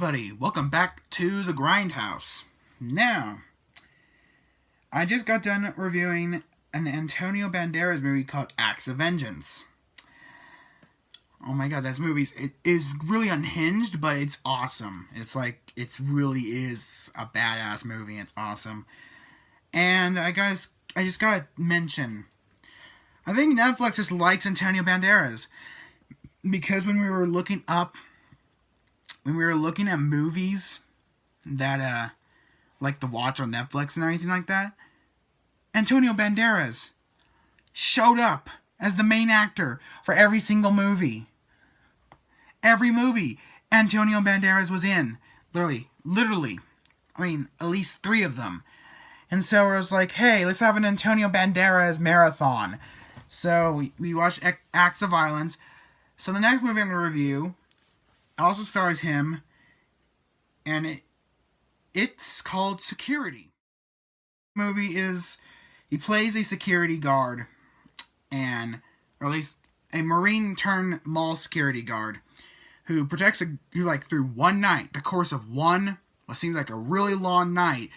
everybody, welcome back to the Grindhouse. Now, I just got done reviewing an Antonio Banderas movie called Acts of Vengeance. Oh my god, this movie it is really unhinged, but it's awesome. It really is a badass movie. It's awesome. And I just gotta mention, I think Netflix just likes Antonio Banderas because when we were looking at movies that like to watch on Netflix and everything like that, Antonio Banderas showed up as the main actor for every single movie. Every movie Antonio Banderas was in. Literally. I mean, at least 3 of them. And so it was like, hey, let's have an Antonio Banderas marathon. So we watched Acts of Violence. So the next movie I'm going to review also stars him, and it's called Security. The movie is, he plays a security guard, or at least a Marine turned mall security guard, who protects through one night, the course of what seems like a really long night,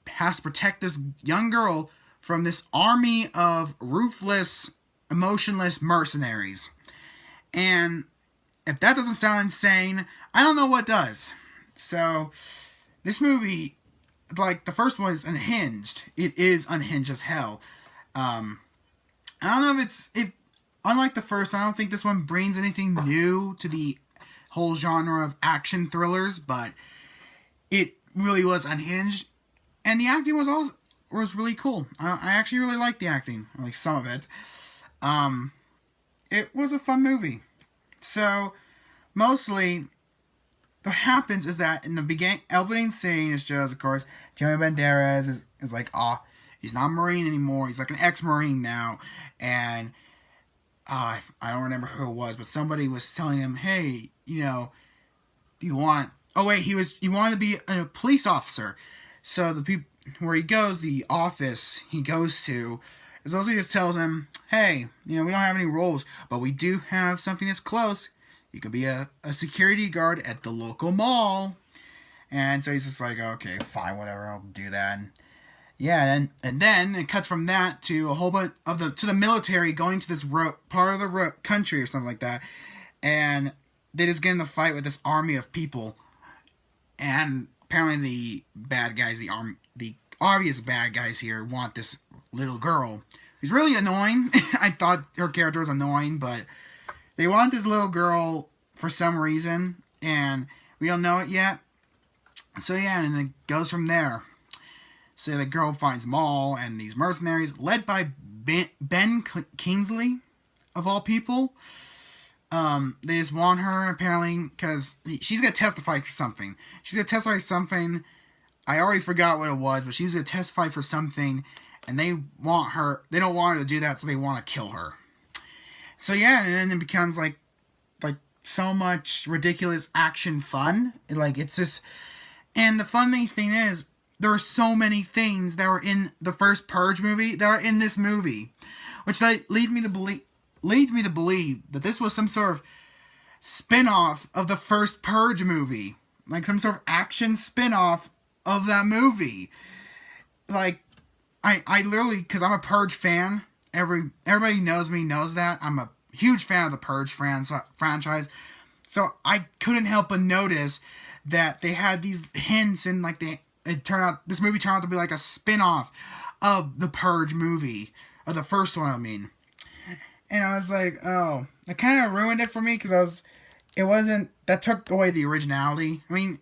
has to protect this young girl from this army of ruthless, emotionless mercenaries. And if that doesn't sound insane, I don't know what does. So, this movie, like the first one, is unhinged. It is unhinged as hell. I don't know if unlike the first one, I don't think this one brings anything new to the whole genre of action thrillers, but it really was unhinged. And the acting was really cool. I actually really liked the acting, at least some of it. It was a fun movie. So, mostly, what happens is that in the opening scene is just, of course, Antonio Banderas is like, he's not a Marine anymore. He's like an ex-Marine now. And I don't remember who it was, but somebody was telling him, hey, do you want... Oh, wait, he wanted to be a police officer. So the people where he goes, the office he goes to, is also just tells him, hey, we don't have any roles, but we do have something that's close. You could be a security guard at the local mall. And so he's just like, okay, fine, whatever, I'll do that. And then it cuts from that to a whole bunch to the military going to this part of the country or something like that. And they just get in the fight with this army of people. And apparently the bad guys, the obvious bad guys here want this little girl. She's really annoying. I thought her character was annoying, but they want this little girl for some reason, and we don't know it yet. So yeah, and it goes from there. So the girl finds Maul and these mercenaries, led by Ben Kingsley, of all people. They just want her, apparently, because she's going to testify for something. I already forgot what it was, but she's going to testify for something, and they don't want her to do that, so they want to kill her. So yeah, and then it becomes like so much ridiculous action fun. It's just, and the funny thing is, there are so many things that were in the first Purge movie that are in this movie, which leads me to believe that this was some sort of spin-off of the first Purge movie, like some sort of action spin-off of that movie. I literally, because I'm a Purge fan, everybody knows me, knows that I'm a huge fan of the Purge franchise, so I couldn't help but notice that they had these hints, and this movie turned out to be like a spin-off of the Purge movie, or the first one, I mean. And I was like, oh, it kind of ruined it for me, because that took away the originality. I mean,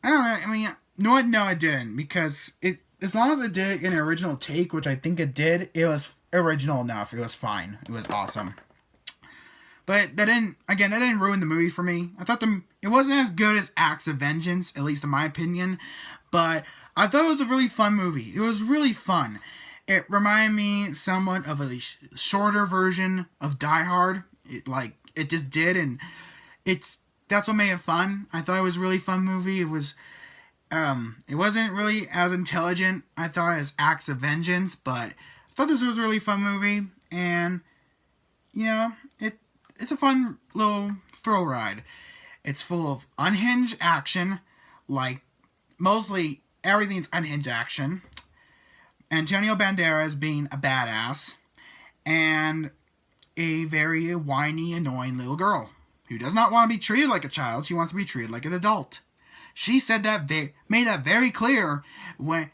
I don't know, no, it didn't, because as long as it did it in an original take, which I think it did, it was original enough. It was fine. It was awesome. But that didn't ruin the movie for me. I thought it wasn't as good as Acts of Vengeance, at least in my opinion, but I thought it was a really fun movie. It was really fun. It reminded me somewhat of a shorter version of Die Hard. It just did, and that's what made it fun. I thought it was a really fun movie. It wasn't really as intelligent, I thought, as Acts of Vengeance, but I thought this was a really fun movie, and it's a fun little thrill ride. It's full of unhinged action, like mostly everything's unhinged action. Antonio Banderas being a badass, and a very whiny, annoying little girl who does not want to be treated like a child. She wants to be treated like an adult. She said that made that very clear when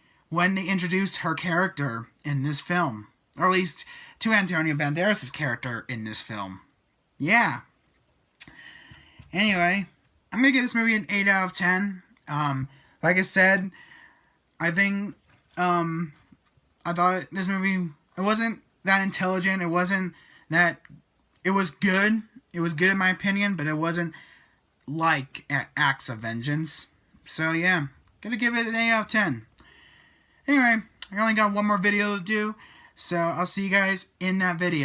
they introduced her character in this film, or at least to Antonio Banderas' character in this film. Yeah. Anyway, I'm gonna give this movie an 8 out of 10. Like I said, I think I thought this movie, it wasn't that intelligent. It wasn't that, it was good. It was good in my opinion, but it wasn't like Acts of Vengeance. So yeah, gonna give it an 8 out of 10. Anyway, I only got one more video to do, so I'll see you guys in that video.